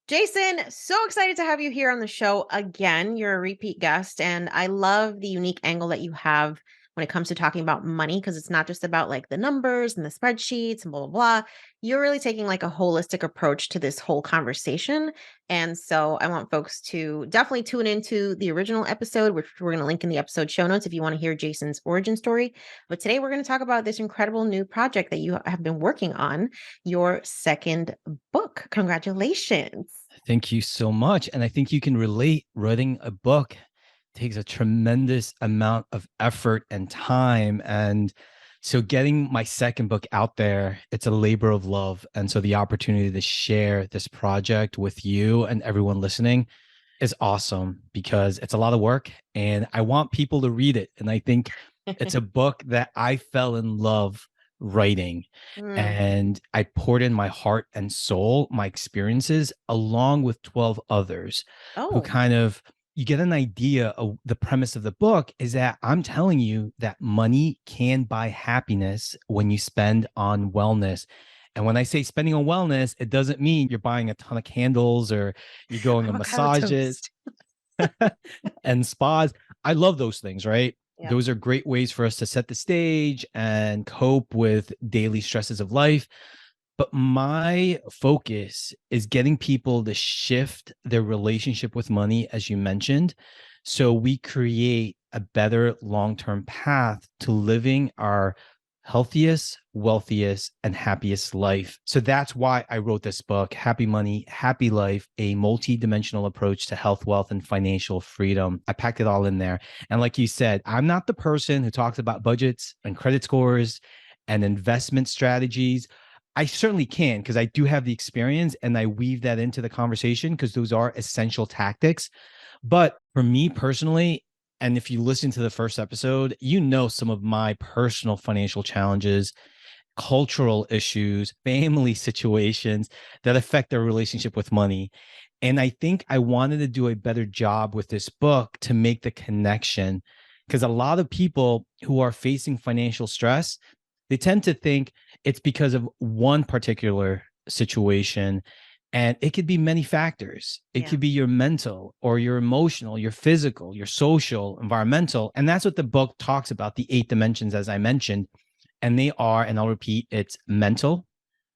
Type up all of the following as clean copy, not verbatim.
Jason, so excited to have you here on the show again. You're a repeat guest, and I love the unique angle that you have when it comes to talking about money because it's not just about like the numbers and the spreadsheets and blah, blah, blah. You're really taking like a holistic approach to this whole conversation. And so I want folks to definitely tune into the original episode, which we're going to link in the episode show notes if you want to hear Jason's origin story. But today we're going to talk about this incredible new project that you have been working on, your second book. Congratulations. Thank you so much. And I think you can relate. Writing a book takes a tremendous amount of effort and time. And so getting my second book out there, it's a labor of love. And so the opportunity to share this project with you and everyone listening is awesome because it's a lot of work and I want people to read it. And I think it's a book that I fell in love writing. Mm. And I poured in my heart and soul, my experiences, along with 12 others who Oh, kind of, you get an idea of the premise of the book is that I'm telling you that money can buy happiness when you spend on wellness. And when I say spending on wellness, it doesn't mean you're buying a ton of candles or you're going to avocado massages toast. and spas. I love those things, right? Yeah. Those are great ways for us to set the stage and cope with daily stresses of life. But my focus is getting people to shift their relationship with money, as you mentioned, so we create a better long-term path to living our healthiest, wealthiest, and happiest life. So that's why I wrote this book, Happy Money, Happy Life, a multi-dimensional approach to health, wealth, and financial freedom. I packed it all in there. And like you said, I'm not the person who talks about budgets and credit scores and investment strategies. I certainly can because I do have the experience and I weave that into the conversation because those are essential tactics. But for me personally, and if you listen to the first episode, you know some of my personal financial challenges, cultural issues, family situations that affect their relationship with money. And I think I wanted to do a better job with this book to make the connection because a lot of people who are facing financial stress, they tend to think it's because of one particular situation. And it could be many factors. It Yeah. could be your mental or your emotional, your physical, your social, environmental. And that's what the book talks about, the 8 dimensions, as I mentioned. And they are, and I'll repeat, it's mental,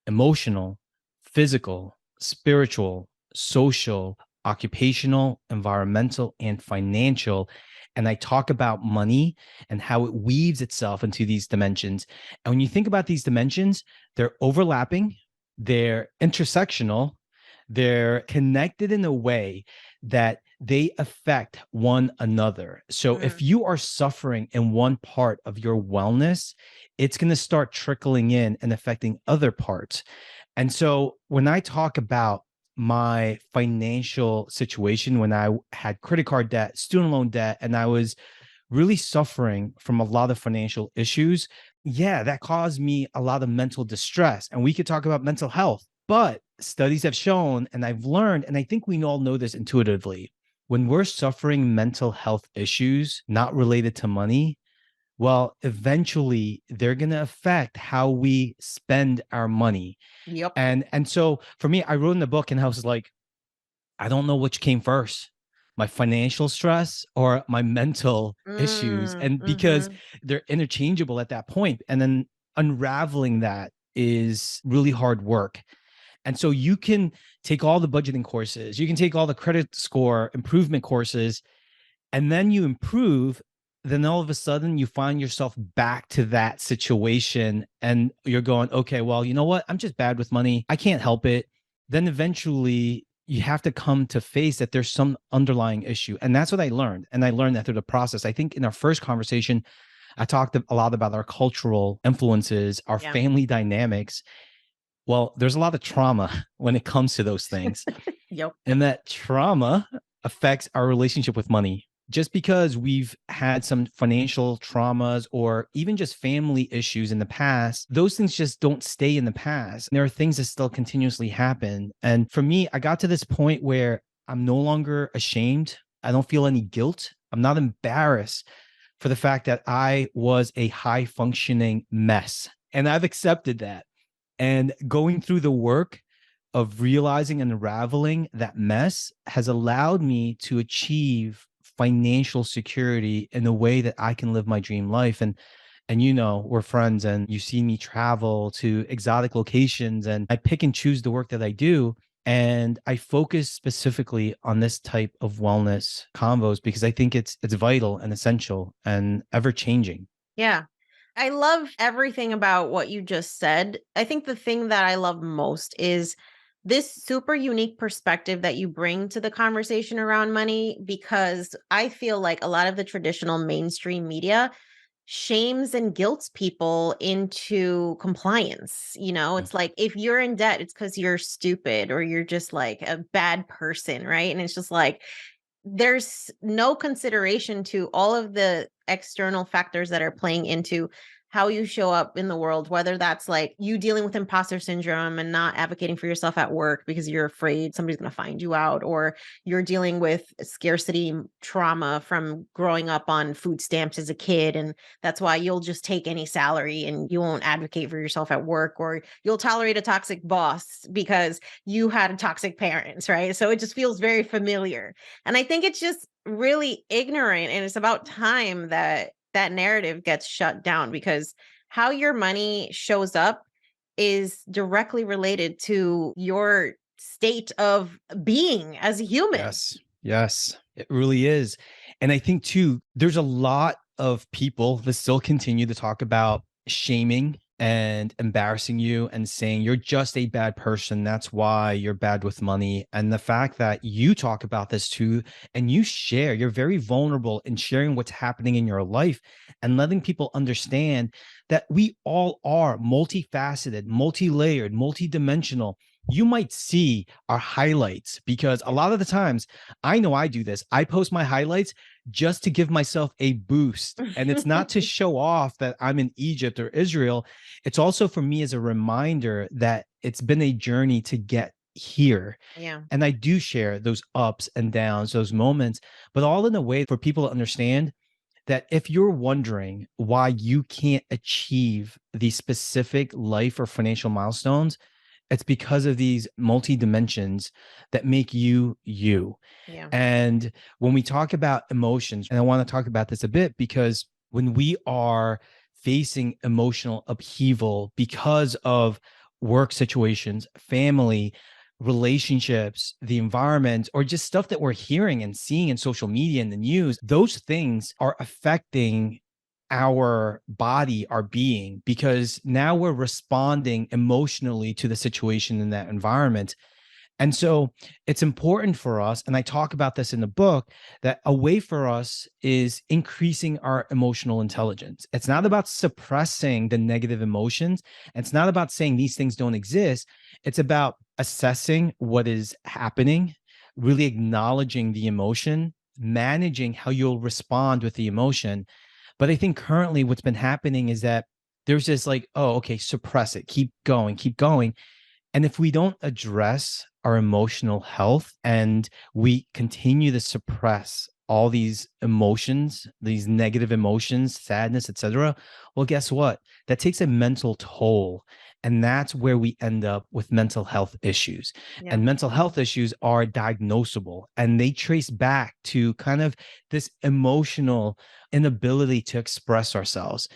emotional, physical, spiritual, social, occupational, environmental, and financial. And I talk about money and how it weaves itself into these dimensions. And when you think about these dimensions, they're overlapping, they're intersectional, they're connected in a way that they affect one another. So if Mm. you are suffering in one part of your wellness, it's going to start trickling in and affecting other parts. And so when I talk about my financial situation, when I had credit card debt, student loan debt, and I was really suffering from a lot of financial issues, yeah, that caused me a lot of mental distress. And we could talk about mental health, but studies have shown, and I've learned, and I think we all know this intuitively, when we're suffering mental health issues not related to money, well, eventually they're going to affect how we spend our money. Yep. And so for me, I wrote in the book and I was like, I don't know which came first, my financial stress or my mental issues. Mm. And because Mhm. they're interchangeable at that point, and then unraveling that is really hard work. And so you can take all the budgeting courses, you can take all the credit score improvement courses, and then you improve. Then all of a sudden you find yourself back to that situation and you're going, okay, well, you know what? I'm just bad with money. I can't help it. Then eventually you have to come to face that there's some underlying issue. And that's what I learned. And I learned that through the process. I think in our first conversation, I talked a lot about our cultural influences, our Yeah. family dynamics. Well, there's a lot of trauma when it comes to those things. Yep. And that trauma affects our relationship with money. Just because we've had some financial traumas or even just family issues in the past, those things just don't stay in the past. There are things that still continuously happen. And for me, I got to this point where I'm no longer ashamed. I don't feel any guilt. I'm not embarrassed for the fact that I was a high functioning mess. And I've accepted that. And going through the work of realizing and unraveling that mess has allowed me to achieve financial security in a way that I can live my dream life. And we're friends and you see me travel to exotic locations and I pick and choose the work that I do. And I focus specifically on this type of wellness combos because I think it's vital and essential and ever changing. Yeah. I love everything about what you just said. I think the thing that I love most is this super unique perspective that you bring to the conversation around money, because I feel like a lot of the traditional mainstream media shames and guilts people into compliance. Yeah. It's like if you're in debt, it's because you're stupid or you're just like a bad person, right? And it's just like there's no consideration to all of the external factors that are playing into how you show up in the world, whether that's like you dealing with imposter syndrome and not advocating for yourself at work because you're afraid somebody's going to find you out, or you're dealing with scarcity trauma from growing up on food stamps as a kid. And that's why you'll just take any salary and you won't advocate for yourself at work, or you'll tolerate a toxic boss because you had toxic parents, right? So it just feels very familiar. And I think it's just really ignorant, and it's about time that that narrative gets shut down, because how your money shows up is directly related to your state of being as a human. Yes. Yes, it really is. And I think too, there's a lot of people that still continue to talk about shaming and embarrassing you and saying you're just a bad person. That's why you're bad with money. And the fact that you talk about this too, and you're very vulnerable in sharing what's happening in your life and letting people understand that we all are multifaceted, multi-layered, multi-dimensional. You might see our highlights because a lot of the times I know I do this. I post my highlights just to give myself a boost. And it's not to show off that I'm in Egypt or Israel. It's also for me as a reminder that it's been a journey to get here. Yeah. And I do share those ups and downs, those moments, but all in a way for people to understand that if you're wondering why you can't achieve these specific life or financial milestones, it's because of these multi dimensions that make you you. Yeah. And when we talk about emotions, and I want to talk about this a bit because when we are facing emotional upheaval because of work situations, family, relationships, the environment, or just stuff that we're hearing and seeing in social media and the news, those things are affecting our body, our being, because now we're responding emotionally to the situation in that environment. And so it's important for us, and I talk about this in the book, that a way for us is increasing our emotional intelligence. It's not about suppressing the negative emotions. It's not about saying these things don't exist. It's about assessing what is happening, really acknowledging the emotion, managing how you'll respond with the emotion. But I think currently what's been happening is that there's this like, oh, okay, suppress it, keep going, keep going. And if we don't address our emotional health and we continue to suppress all these emotions, these negative emotions, sadness, etc., well, guess what? That takes a mental toll. And that's where we end up with mental health issues. Yeah. And mental health issues are diagnosable and they trace back to kind of this emotional inability to express ourselves.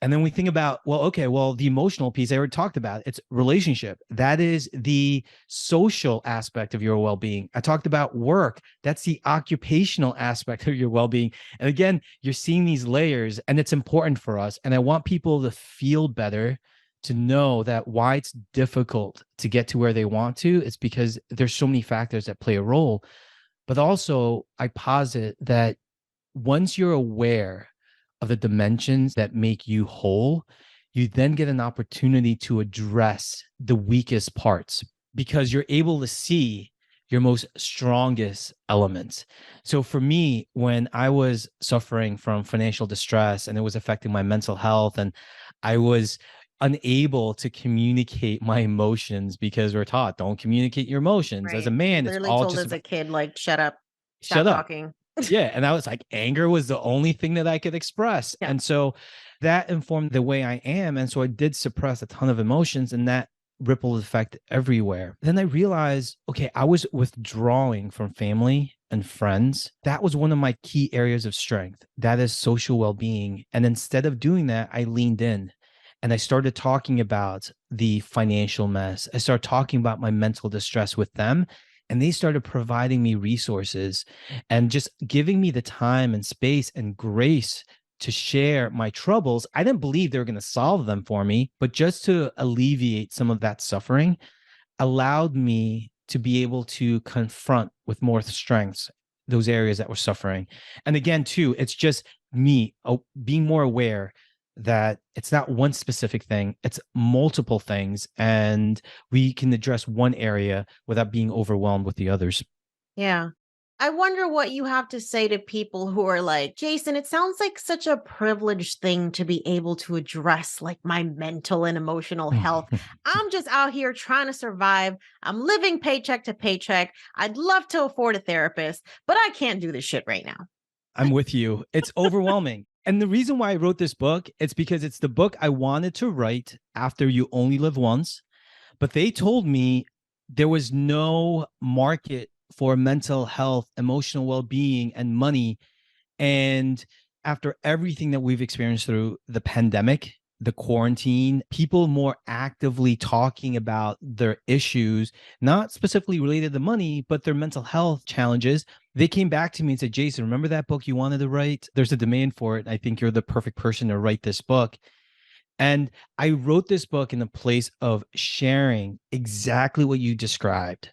And then we think about, well, okay, well, the emotional piece I already talked about, it's relationship. That is the social aspect of your well-being. I talked about work. That's the occupational aspect of your well-being. And again, you're seeing these layers and it's important for us. And I want people to feel better, to know that why it's difficult to get to where they want to. It's because there's so many factors that play a role. But also I posit that once you're aware of the dimensions that make you whole, you then get an opportunity to address the weakest parts because you're able to see your most strongest elements. So for me, when I was suffering from financial distress and it was affecting my mental health, and I was unable to communicate my emotions because we're taught don't communicate your emotions. As a Right. You're man, it's literally all told just as a about kid, like, shut up, stop shut up. talking. Yeah. And I was like, anger was the only thing that I could express. Yeah. And so that informed the way I am. And so I did suppress a ton of emotions, and that ripple effect everywhere. Then I realized, okay, I was withdrawing from family and friends. That was one of my key areas of strength. That is social well being. And instead of doing that, I leaned in and I started talking about the financial mess. I started talking about my mental distress with them. And they started providing me resources and just giving me the time and space and grace to share my troubles. I didn't believe they were going to solve them for me, but just to alleviate some of that suffering allowed me to be able to confront with more strengths those areas that were suffering. And again, too, it's just me being more aware that it's not one specific thing, it's multiple things. And we can address one area without being overwhelmed with the others. Yeah. I wonder what you have to say to people who are like, Jason, it sounds like such a privileged thing to be able to address like my mental and emotional health. I'm just out here trying to survive. I'm living paycheck to paycheck. I'd love to afford a therapist, but I can't do this shit right now. I'm with you. It's overwhelming. And the reason why I wrote this book, it's because it's the book I wanted to write after You Only Live Once. But they told me there was no market for mental health, emotional well-being, and money. And after everything that we've experienced through the pandemic, the quarantine, people more actively talking about their issues, not specifically related to money, but their mental health challenges. They came back to me and said, Jason, remember that book you wanted to write? There's a demand for it. I think you're the perfect person to write this book. And I wrote this book in a place of sharing exactly what you described.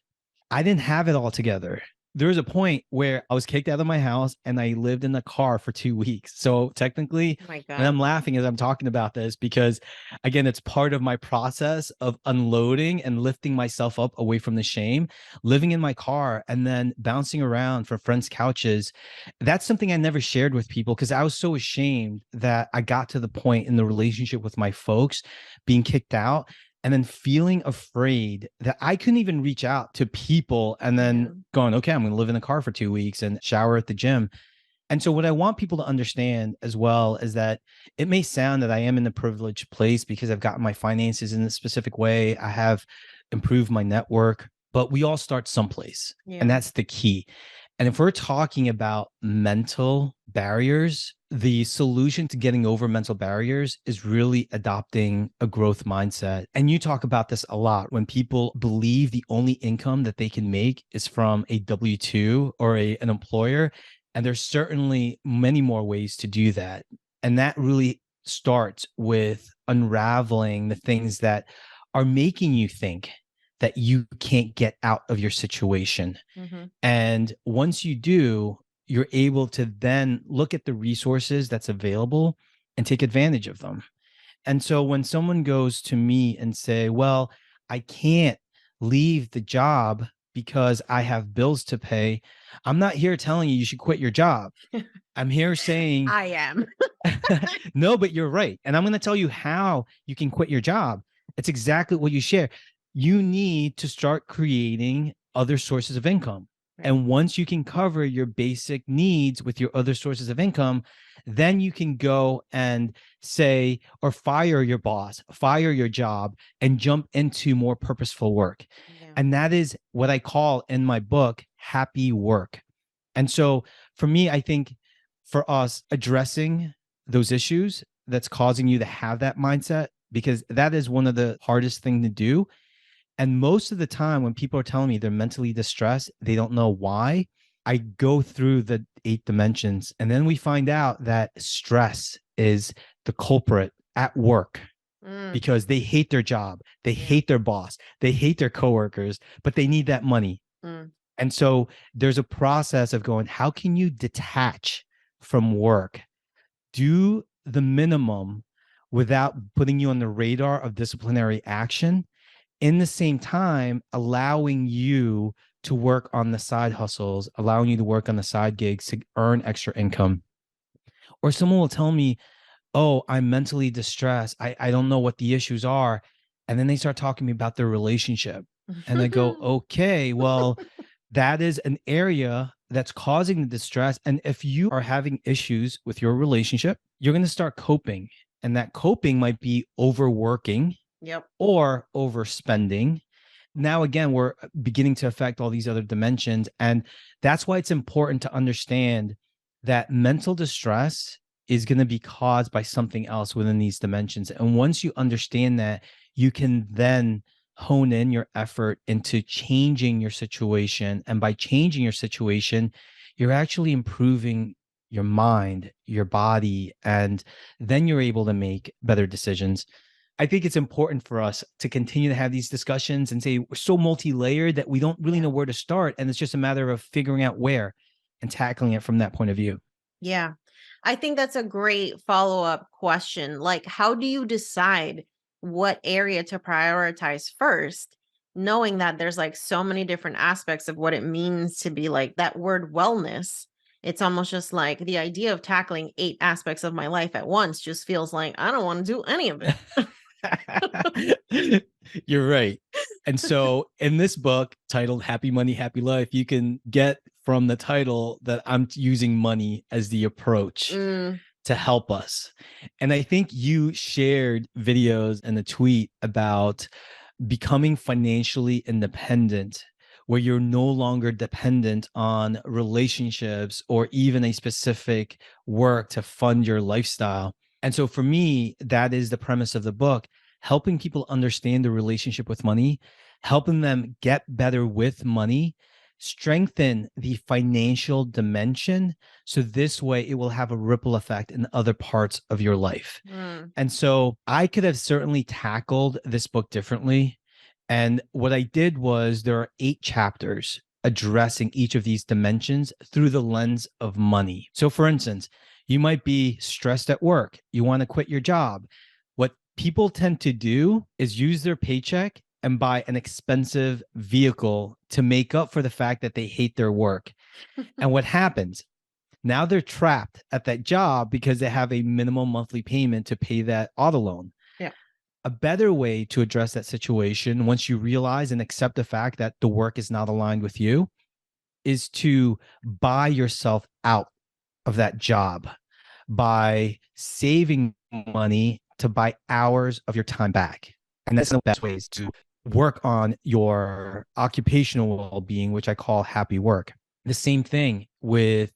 I didn't have it all together. There was a point where I was kicked out of my house and I lived in the car for 2 weeks. So technically, Oh my and I'm God. laughing as I'm talking about this because, again, it's part of my process of unloading and lifting myself up away from the shame, living in my car and then bouncing around from friends' couches. That's something I never shared with people because I was so ashamed that I got to the point in the relationship with my folks being kicked out and then feeling afraid that I couldn't even reach out to people and Yeah. then going, okay, I'm going to live in the car for 2 weeks and shower at the gym. And so, what I want people to understand as well is that it may sound that I am in a privileged place because I've gotten my finances in a specific way. I have improved my network, but we all start someplace. And Yeah. that's the key. And if we're talking about mental barriers, the solution to getting over mental barriers is really adopting a growth mindset. And you talk about this a lot when people believe the only income that they can make is from a W-2 or an employer. And there's certainly many more ways to do that. And that really starts with unraveling the things that are making you think that you can't get out of your situation. Hmm. And once you do, you're able to then look at the resources that's available and take advantage of them. And so when someone goes to me and say, well, I can't leave the job because I have bills to pay, I'm not here telling you should quit your job. I'm here saying, I am. no, but you're right. And I'm going to tell you how you can quit your job. It's exactly what you share. You need to start creating other sources of income. Right. And once you can cover your basic needs with your other sources of income, then you can go and say, or fire your boss, fire your job, and jump into more purposeful work. Yeah. And that is what I call in my book, happy work. And so for me, I think for us addressing those issues that's causing you to have that mindset, because that is one of the hardest thing to do. And most of the time when people are telling me they're mentally distressed, they don't know why. I go through the 8 dimensions and then we find out that stress is the culprit at work Mm, because they hate their job. They yeah. hate their boss. They hate their coworkers, but they need that money. Mm, And so there's a process of going, how can you detach from work? Do the minimum without putting you on the radar of disciplinary action, in the same time, allowing you to work on the side hustles, allowing you to work on the side gigs to earn extra income. Or someone will tell me, oh, I'm mentally distressed. I don't know what the issues are. And then they start talking to me about their relationship. And I go, okay, well, that is an area that's causing the distress. And if you are having issues with your relationship, you're going to start coping. And that coping might be overworking Yep. or overspending. Now, again, we're beginning to affect all these other dimensions. And that's why it's important to understand that mental distress is going to be caused by something else within these dimensions. And once you understand that, you can then hone in your effort into changing your situation. And by changing your situation, you're actually improving your mind, your body, and then you're able to make better decisions. I think it's important for us to continue to have these discussions and say we're so multi-layered that we don't really Yeah. know where to start. And it's just a matter of figuring out where and tackling it from that point of view. Yeah. I think that's a great follow-up question. Like, how do you decide what area to prioritize first, knowing that there's like so many different aspects of what it means to be like that word wellness? It's almost just like the idea of tackling 8 aspects of my life at once just feels like I don't want to do any of it. You're right. And so in this book titled Happy Money, Happy Life, you can get from the title that I'm using money as the approach Mm, to help us. And I think you shared videos and a tweet about becoming financially independent, where you're no longer dependent on relationships or even a specific work to fund your lifestyle. And so for me, that is the premise of the book, helping people understand the relationship with money, helping them get better with money, strengthen the financial dimension. So this way it will have a ripple effect in other parts of your life. mm, And so I could have certainly tackled this book differently. And what I did was there are 8 chapters addressing each of these dimensions through the lens of money. So, for instance, you might be stressed at work, you want to quit your job. What people tend to do is use their paycheck and buy an expensive vehicle to make up for the fact that they hate their work. And what happens? Now they're trapped at that job because they have a minimum monthly payment to pay that auto loan. yeah. A better way to address that situation, once you realize and accept the fact that the work is not aligned with you, is to buy yourself out of that job by saving money to buy hours of your time back. And that's one of the best ways to work on your occupational well-being, which I call happy work. The same thing with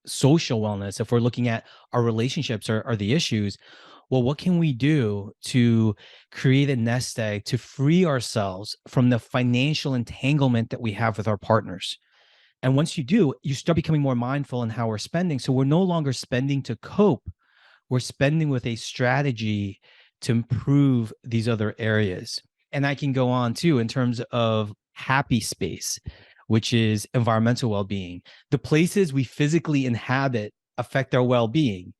social wellness. If we're looking at our relationships are the issues, well, what can we do to create a nest egg to free ourselves from the financial entanglement that we have with our partners? And once you do, you start becoming more mindful in how we're spending. So we're no longer spending to cope, we're spending with a strategy to improve these other areas. And I can go on too in terms of happy space, which is environmental well-being. The places we physically inhabit affect our well-being.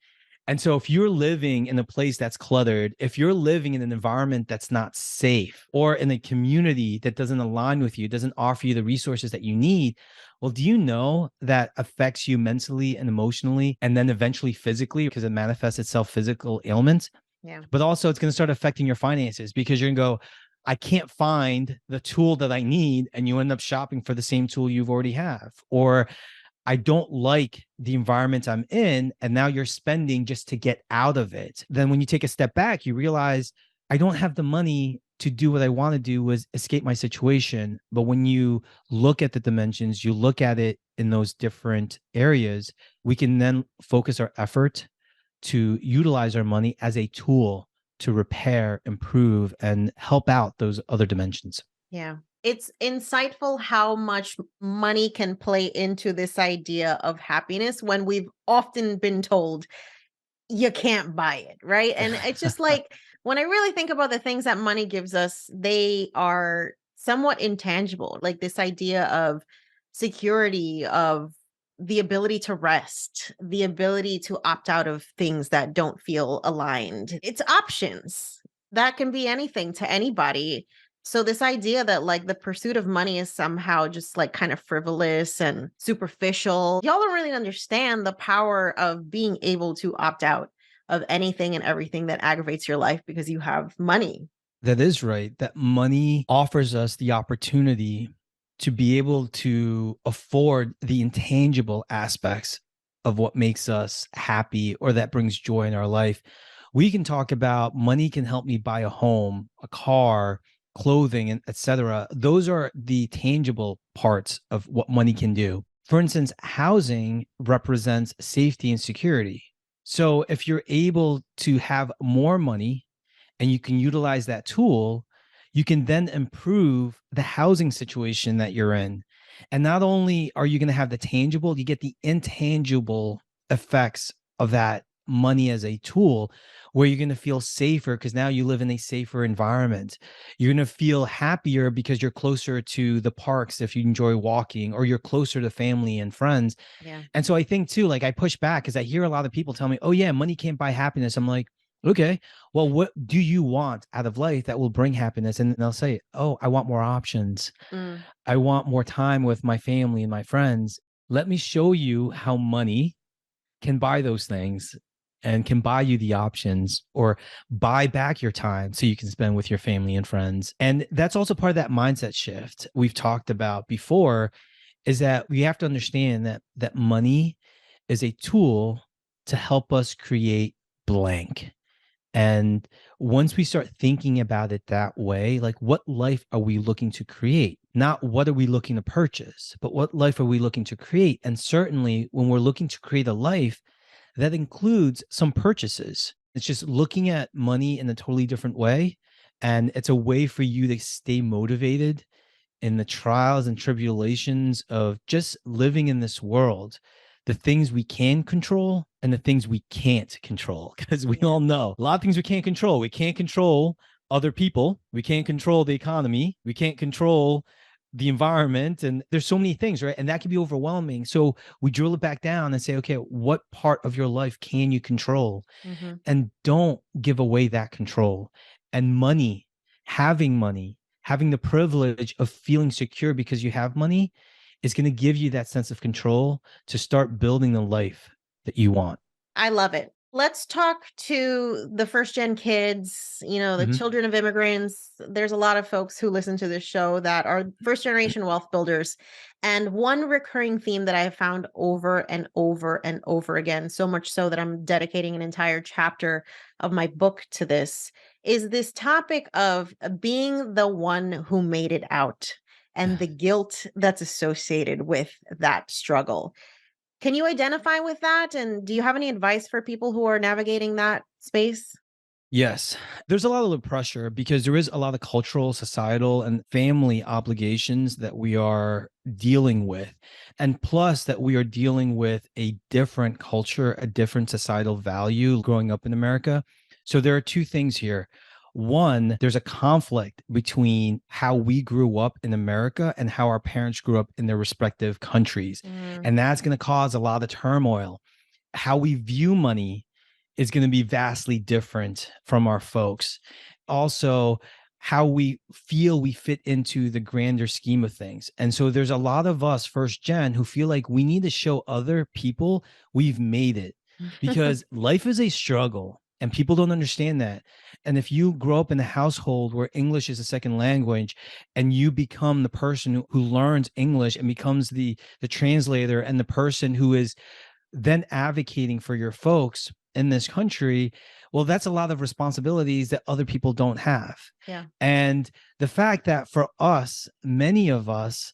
And so if you're living in a place that's cluttered, if you're living in an environment that's not safe, or in a community that doesn't align with you, doesn't offer you the resources that you need, well, do you know that affects you mentally and emotionally, and then eventually physically, because it manifests itself physical ailments? Yeah. But also it's going to start affecting your finances because you're going to go, I can't find the tool that I need. And you end up shopping for the same tool you've already have. Or I don't like the environment I'm in, and now you're spending just to get out of it. Then when you take a step back, you realize I don't have the money to do what I want to do, was escape my situation. But when you look at the dimensions, you look at it in those different areas, we can then focus our effort to utilize our money as a tool to repair, improve, and help out those other dimensions. Yeah. It's insightful how much money can play into this idea of happiness when we've often been told you can't buy it, right? And it's just like when I really think about the things that money gives us, they are somewhat intangible, like this idea of security, of the ability to rest, the ability to opt out of things that don't feel aligned. It's options. That can be anything to anybody. So this idea that like the pursuit of money is somehow just like kind of frivolous and superficial. Y'all don't really understand the power of being able to opt out of anything and everything that aggravates your life because you have money. That is right. That money offers us the opportunity to be able to afford the intangible aspects of what makes us happy or that brings joy in our life. We can talk about money can help me buy a home, a car, clothing, and etc. Those are the tangible parts of what money can do. For instance, housing represents safety and security. So if you're able to have more money and you can utilize that tool, you can then improve the housing situation that you're in. And not only are you going to have the tangible, you get the intangible effects of that money as a tool, where you're going to feel safer because now you live in a safer environment. You're going to feel happier because you're closer to the parks if you enjoy walking, or you're closer to family and friends. Yeah. And so I think too, like I push back because I hear a lot of people tell me, oh, yeah, money can't buy happiness. I'm like, okay, well, what do you want out of life that will bring happiness? And they'll say, oh, I want more options. Mm. I want more time with my family and my friends. Let me show you how money can buy those things and can buy you the options, or buy back your time so you can spend with your family and friends. And that's also part of that mindset shift we've talked about before, is that we have to understand that money is a tool to help us create blank. And once we start thinking about it that way, like what life are we looking to create? Not what are we looking to purchase, but what life are we looking to create? And certainly when we're looking to create a life, that includes some purchases. It's just looking at money in a totally different way. And it's a way for you to stay motivated in the trials and tribulations of just living in this world, the things we can control and the things we can't control. Because we Yeah. all know a lot of things we can't control. We can't control other people. We can't control the economy. We can't control the environment. And there's so many things, right? And that can be overwhelming. So we drill it back down and say, okay, what part of your life can you control? Mhm. And don't give away that control. And money, having the privilege of feeling secure because you have money is going to give you that sense of control to start building the life that you want. I love it. Let's talk to the first gen kids, the Mhm. children of immigrants. There's a lot of folks who listen to this show that are first generation wealth builders. And one recurring theme that I have found over and over and over again, so much so that I'm dedicating an entire chapter of my book to this, is this topic of being the one who made it out and the guilt that's associated with that struggle. Can you identify with that? And do you have any advice for people who are navigating that space? Yes, there's a lot of pressure because there is a lot of cultural, societal, and family obligations that we are dealing with. And plus, that we are dealing with a different culture, a different societal value growing up in America. So there are two things here. One, there's a conflict between how we grew up in America and how our parents grew up in their respective countries. Mm, And that's going to cause a lot of turmoil. How we view money is going to be vastly different from our folks. Also, how we feel we fit into the grander scheme of things. And so there's a lot of us first gen who feel like we need to show other people we've made it, because life is a struggle and people don't understand that. And if you grow up in a household where English is a second language and you become the person who learns English and becomes the translator and the person who is then advocating for your folks in this country, well, that's a lot of responsibilities that other people don't have. yeah. And the fact that for us, many of us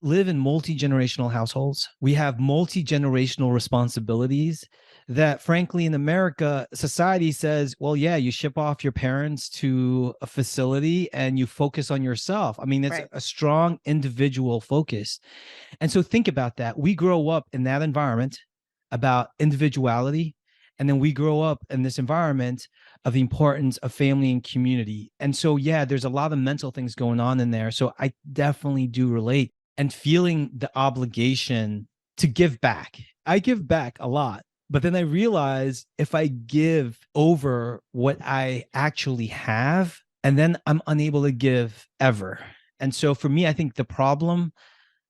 live in multi-generational households, we have multi-generational responsibilities that frankly in America, society says, well, yeah, you ship off your parents to a facility and you focus on yourself. I mean, it's Right. a strong individual focus. And so think about that. We grow up in that environment about individuality. And then we grow up in this environment of the importance of family and community. And so, yeah, there's a lot of mental things going on in there. So I definitely do relate, and feeling the obligation to give back. I give back a lot. But then I realize if I give over what I actually have, and then I'm unable to give ever. And so for me, I think the problem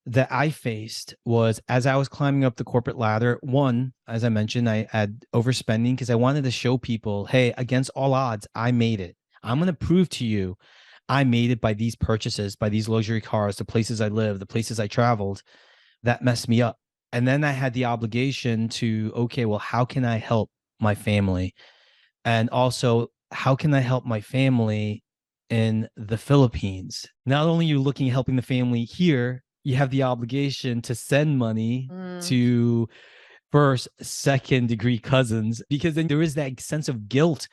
that I faced was as I was climbing up the corporate ladder. One, as I mentioned, I had overspending because I wanted to show people, hey, against all odds, I made it. I'm Yeah. going to prove to you I made it by these purchases, by these luxury cars, the places I lived, the places I traveled. That messed me up. And then I had the obligation to, okay, well, how can I help my family? And also, how can I help my family in the Philippines? Not only are you looking at helping the family here, you have the obligation to send money Mm, to first, second degree cousins, because then there is that sense of guilt.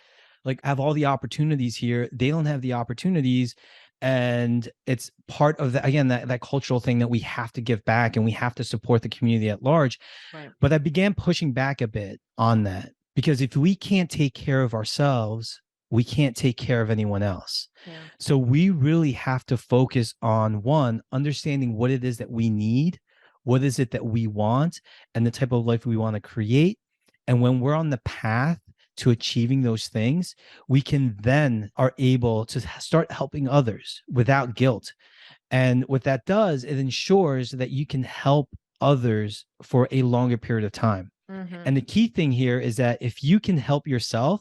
Like, I have all the opportunities here, they don't have the opportunities. And it's part of that, again, that cultural thing that we have to give back and we have to support the community at large. right. But I began pushing back a bit on that, because if we can't take care of ourselves, we can't take care of anyone else. Yeah. So we really have to focus on, one, understanding what it is that we need, what is it that we want, and the type of life we want to create. And when we're on the path to achieving those things, we can then are able to start helping others without guilt. And what that does, it ensures that you can help others for a longer period of time. Hmm. And the key thing here is that if you can help yourself,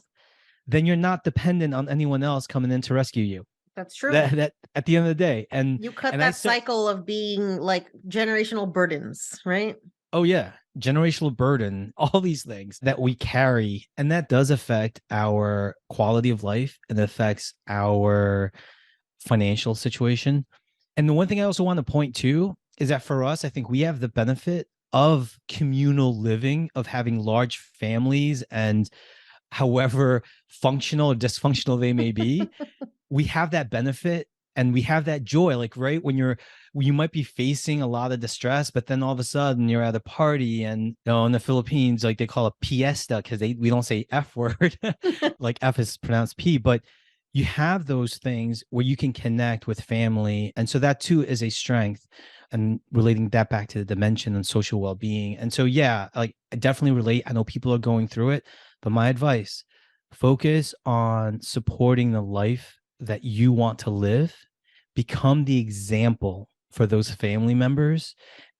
then you're not dependent on anyone else coming in to rescue you. That's true. That at the end of the day. And You cut and I that said, cycle of being like generational burdens, right? oh yeah, generational burden, all these things that we carry, and that does affect our quality of life and affects our financial situation. And the one thing I also want to point to is that for us, I think we have the benefit of communal living, of having large families, and however functional or dysfunctional they may be, we have that benefit and we have that joy. Like, right, when you might be facing a lot of distress, but then all of a sudden you're at a party, and in the Philippines, like, they call it fiesta, because we don't say F word. Like, F is pronounced P, but you have those things where you can connect with family. And so that too is a strength, and relating that back to the dimension and social well-being. And so, yeah, like, I definitely relate. I know people are going through it, but my advice, focus on supporting the life that you want to live, become the example for those family members,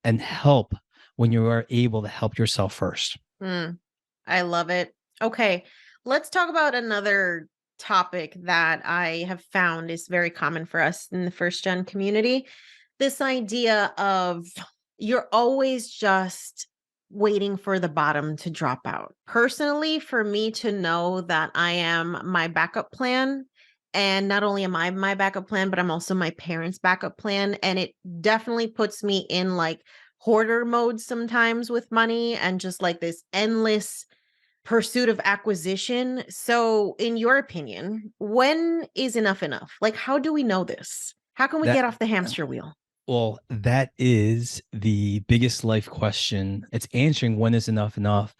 and help when you are able to help yourself first. Mm, I love it. Okay, let's talk about another topic that I have found is very common for us in the first gen community. This idea of you're always just waiting for the bottom to drop out. Personally, for me to know that I am my backup plan, and not only am I my backup plan, but I'm also my parents' backup plan. And it definitely puts me in like hoarder mode sometimes with money and just like this endless pursuit of acquisition. So, in your opinion, when is enough enough? Like, how do we know this? How can we That get off the hamster wheel? Well, that is the biggest life question. It's answering when is enough enough.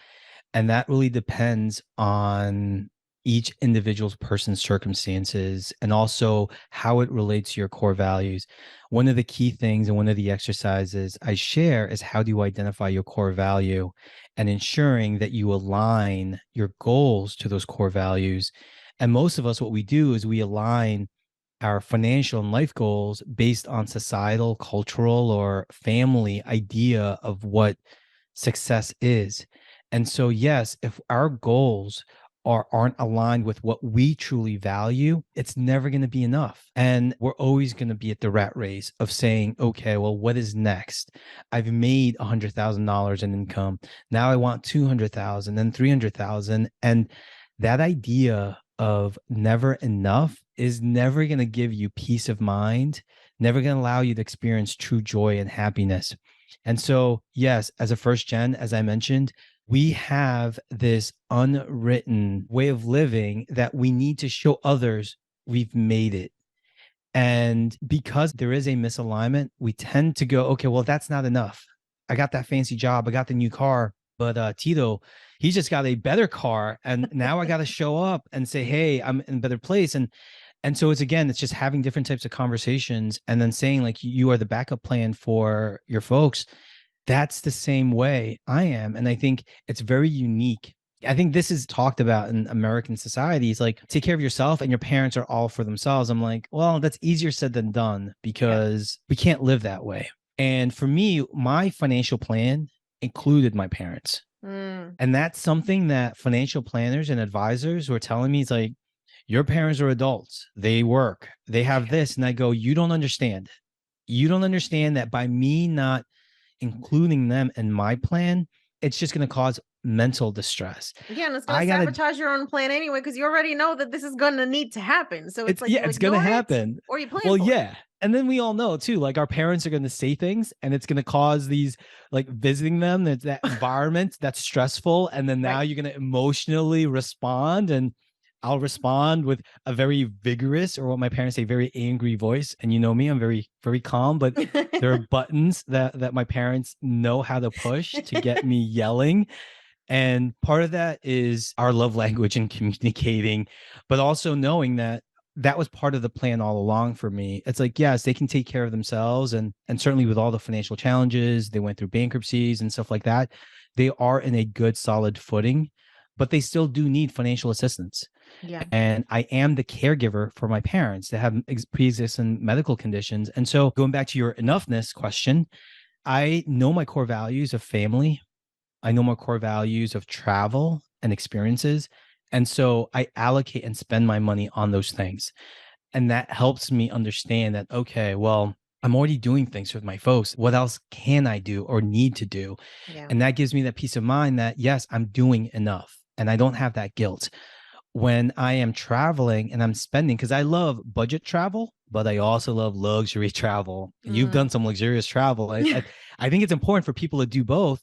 And that really depends on each individual's person's circumstances and also how it relates to your core values. One of the key things and one of the exercises I share is, how do you identify your core value, and ensuring that you align your goals to those core values. And most of us, what we do is we align our financial and life goals based on societal, cultural, or family idea of what success is. And so, yes, if our goals aren't aligned with what we truly value, it's never going to be enough. And we're always going to be at the rat race of saying, okay, well, what is next? I've made $100,000 in income. Now I want 200,000, then 300,000. And that idea of never enough is never going to give you peace of mind, never going to allow you to experience true joy and happiness. And so, yes, as a first gen, as I mentioned, we have this unwritten way of living that we need to show others we've made it. And because there is a misalignment, we tend to go, okay, well, that's not enough. I got that fancy job, I got the new car, but Tito, he's just got a better car. And now I got to show up and say, hey, I'm in a better place. And so it's just having different types of conversations, and then saying, like, you are the backup plan for your folks. That's the same way I am. And I think it's very unique. I think this is talked about in American society. It's like, take care of yourself and your parents are all for themselves. I'm like, well, that's easier said than done, Yeah. because we can't live that way. And for me, my financial plan included my parents. Mm, And that's something that financial planners and advisors were telling me. It's like, your parents are adults. They work. They have this. And I go, you don't understand. You don't understand that by me not including them in my plan, it's just going to cause mental distress. Yeah, and it's gonna I gotta sabotage your own plan anyway, because you already know that this is gonna need to happen. So it's like you it's gonna ignore it happen. or you plan Well, for it. yeah. And then we all know too, like our parents are gonna say things and it's gonna cause these like visiting them, that's that environment that's stressful. And then now Right. you're gonna emotionally respond. And I'll respond with a very vigorous, or what my parents say, very angry voice. And you know me, I'm very, very calm, but there are buttons that my parents know how to push to get me yelling. And part of that is our love language and communicating, but also knowing that that was part of the plan all along for me. It's like, yes, they can take care of themselves. And certainly with all the financial challenges, they went through bankruptcies and stuff like that. They are in a good, solid footing, but they still do need financial assistance. Yeah. And I am the caregiver for my parents that have pre-existing medical conditions. And so going back to your enoughness question, I know my core values of family. I know my core values of travel and experiences. And so I allocate and spend my money on those things. And that helps me understand that, okay, well, I'm already doing things with my folks. What else can I do or need to do? Yeah. And that gives me that peace of mind that, yes, I'm doing enough and I don't have that guilt. When I am traveling and I'm spending, because I love budget travel, but I also love luxury travel. And you've Mm. done some luxurious travel. I think it's important for people to do both,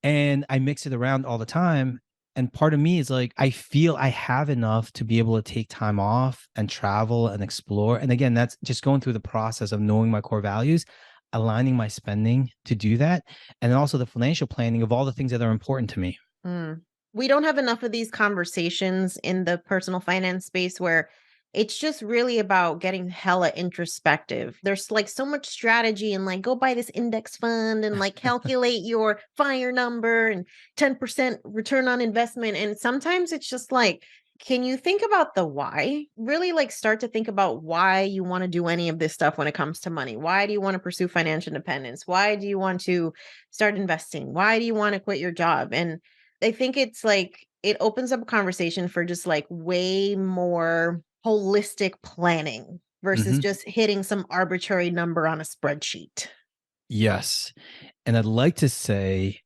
and I mix it around all the time. And part of me is like, I feel I have enough to be able to take time off and travel and explore. And again, that's just going through the process of knowing my core values, aligning my spending to do that, and then also the financial planning of all the things that are important to me. Mm. We don't have enough of these conversations in the personal finance space where it's just really about getting hella introspective. There's like so much strategy and like go buy this index fund and like calculate your fire number and 10% return on investment. And sometimes it's just like, can you think about the why? Really like start to think about why you want to do any of this stuff when it comes to money. Why do you want to pursue financial independence? Why do you want to start investing? Why do you want to quit your job? And I think it's like it opens up a conversation for just like way more holistic planning versus Mhm. just hitting some arbitrary number on a spreadsheet. Yes. And I'd like to say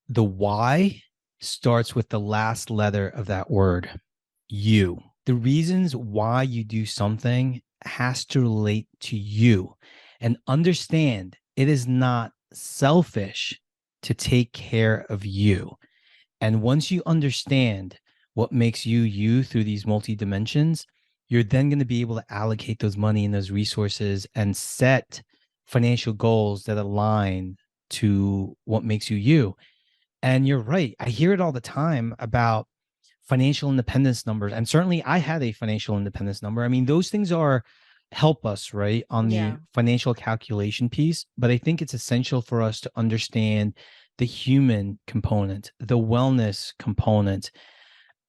the why starts with the last letter of that word, you. The reasons why you do something has to relate to you, and understand it is not selfish to take care of you. And once you understand what makes you you through these multi dimensions, you're then going to be able to allocate those money and those resources and set financial goals that align to what makes you you. And you're right. I hear it all the time about financial independence numbers. And certainly I had a financial independence number. I mean, those things are help us, right, on the Yeah. financial calculation piece. But I think it's essential for us to understand the human component, the wellness component.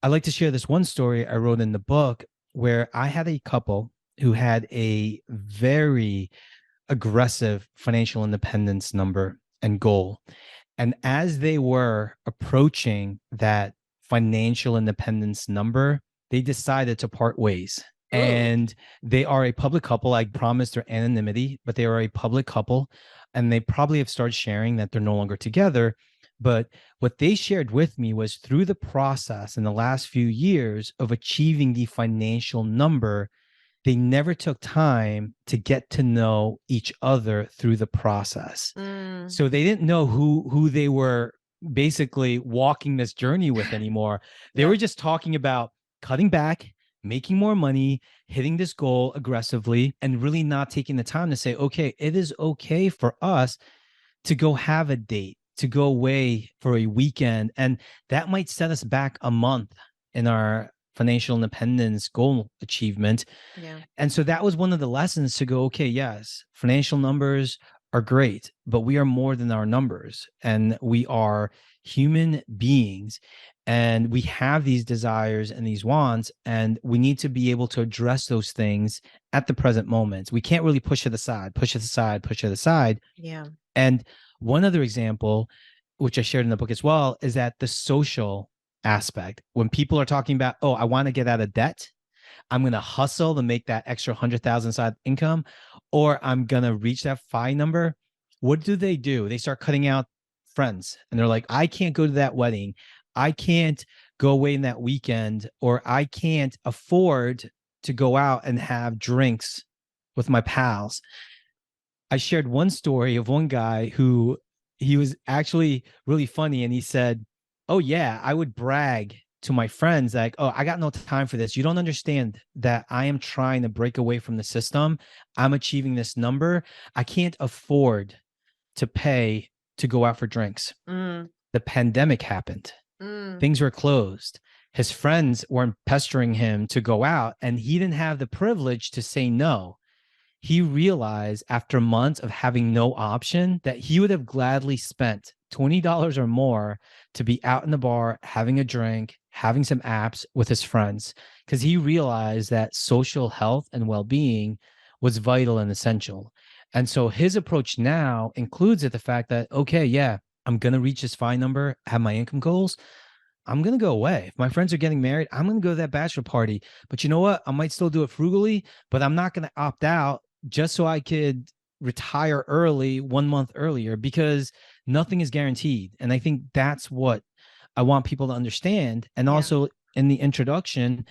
I like to share this one story I wrote in the book where I had a couple who had a very aggressive financial independence number and goal. And as they were approaching that financial independence number, they decided to part ways. Ooh. And they are a public couple. I promised their anonymity, but they are a public couple. And they probably have started sharing that they're no longer together. But what they shared with me was through the process in the last few years of achieving the financial number, they never took time to get to know each other through the process. Mm, So they didn't know who they were basically walking this journey with anymore. They yeah. were just talking about cutting back, making more money, hitting this goal aggressively, and really not taking the time to say, okay, it is okay for us to go have a date, to go away for a weekend. And that might set us back a month in our financial independence goal achievement. Yeah. And so that was one of the lessons to go, okay, yes, financial numbers are great, but we are more than our numbers, and we are human beings, and we have these desires and these wants, and we need to be able to address those things at the present moment. We can't really push it aside, push it aside, push it aside. Yeah. And one other example, which I shared in the book as well, is that the social aspect, when people are talking about, oh, I want to get out of debt, I'm going to hustle to make that extra 100,000 side income, or I'm going to reach that FI number. What do? They start cutting out friends. And they're like, I can't go to that wedding. I can't go away in that weekend, or I can't afford to go out and have drinks with my pals. I shared one story of one guy who he was actually really funny. And he said, oh, yeah, I would brag to my friends like, oh, I got no time for this. You don't understand that I am trying to break away from the system. I'm achieving this number. I can't afford to pay to go out for drinks. Mm, The pandemic happened. mm. Things were closed. His friends weren't pestering him to go out, and he didn't have the privilege to say no. He realized after months of having no option that he would have gladly spent $20 or more to be out in the bar, having a drink, having some apps with his friends, because he realized that social health and well being was vital and essential. And so his approach now includes the fact that, okay, yeah, I'm going to reach this FI number, have my income goals. I'm going to go away. If my friends are getting married, I'm going to go to that bachelor party. But you know what? I might still do it frugally, but I'm not going to opt out just so I could retire early 1 month earlier, because nothing is guaranteed. And I think that's what I want people to understand. And Yeah. also in the introduction,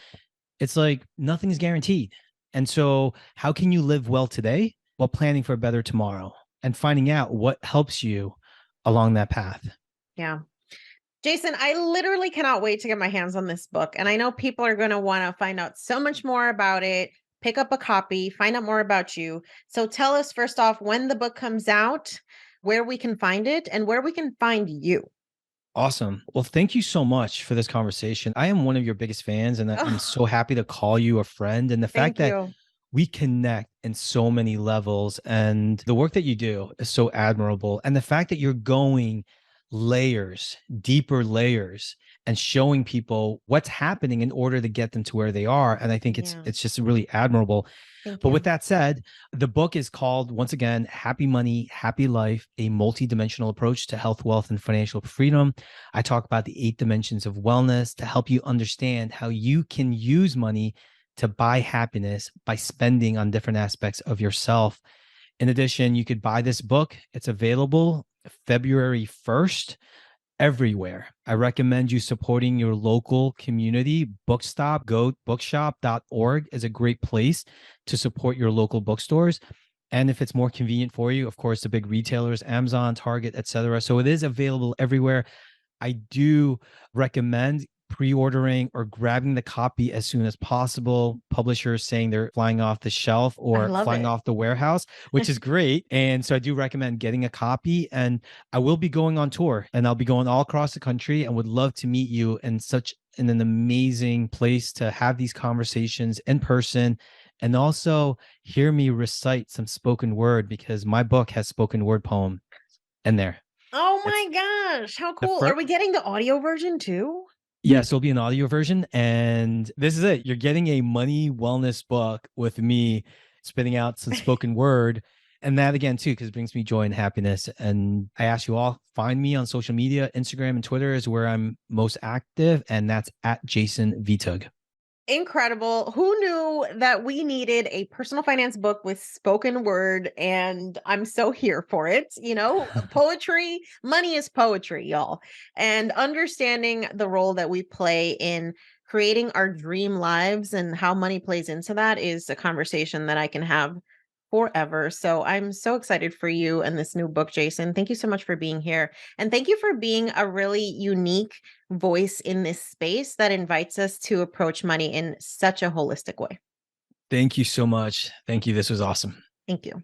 it's like nothing is guaranteed. And so how can you live well today while planning for a better tomorrow and finding out what helps you along that path? Yeah. Jason, I literally cannot wait to get my hands on this book. And I know people are going to want to find out so much more about it, pick up a copy, find out more about you. So tell us first off when the book comes out, where we can find it, and where we can find you. Awesome. Well, thank you so much for this conversation. I am one of your biggest fans, and I'm Oh, so happy to call you a friend. And the fact thank that you. we connect in so many levels, and the work that you do is so admirable. And the fact that you're going layers, deeper layers, and showing people what's happening in order to get them to where they are. And I think it's Yeah. it's just really admirable. Thank But with you. that said, the book is called, once again, Happy Money, Happy Life, a multidimensional approach to health, wealth, and financial freedom. I talk about the 8 dimensions of wellness to help you understand how you can use money to buy happiness by spending on different aspects of yourself. In addition, you could buy this book. It's available February 1st everywhere. I recommend you supporting your local community bookstop. Go bookshop.org is a great place to support your local bookstores. And if it's more convenient for you, of course, the big retailers, Amazon, Target, etc. So it is available everywhere. I do recommend pre-ordering or grabbing the copy as soon as possible. Publishers saying they're flying off the shelf I or love flying it. off the warehouse, which is great. And so I do recommend getting a copy. And I will be going on tour, and I'll be going all across the country, and would love to meet you in such an amazing place to have these conversations in person, and also hear me recite some spoken word, because my book has spoken word poem in there. Oh It's my gosh. How the cool. Are first. we getting the audio version too? Yes, there'll be an audio version. And this is it. You're getting a money wellness book with me spitting out some spoken word. And that again, too, because it brings me joy and happiness. And I ask you all, find me on social media. Instagram and Twitter is where I'm most active. And that's at Jason Vitug. Incredible. Who knew that we needed a personal finance book with spoken word? And I'm so here for it. Poetry, money is poetry, y'all. And understanding the role that we play in creating our dream lives and how money plays into that is a conversation that I can have forever. So I'm so excited for you and this new book, Jason. Thank you so much for being here. And thank you for being a really unique voice in this space that invites us to approach money in such a holistic way. Thank you so much. Thank you. This was awesome. Thank you.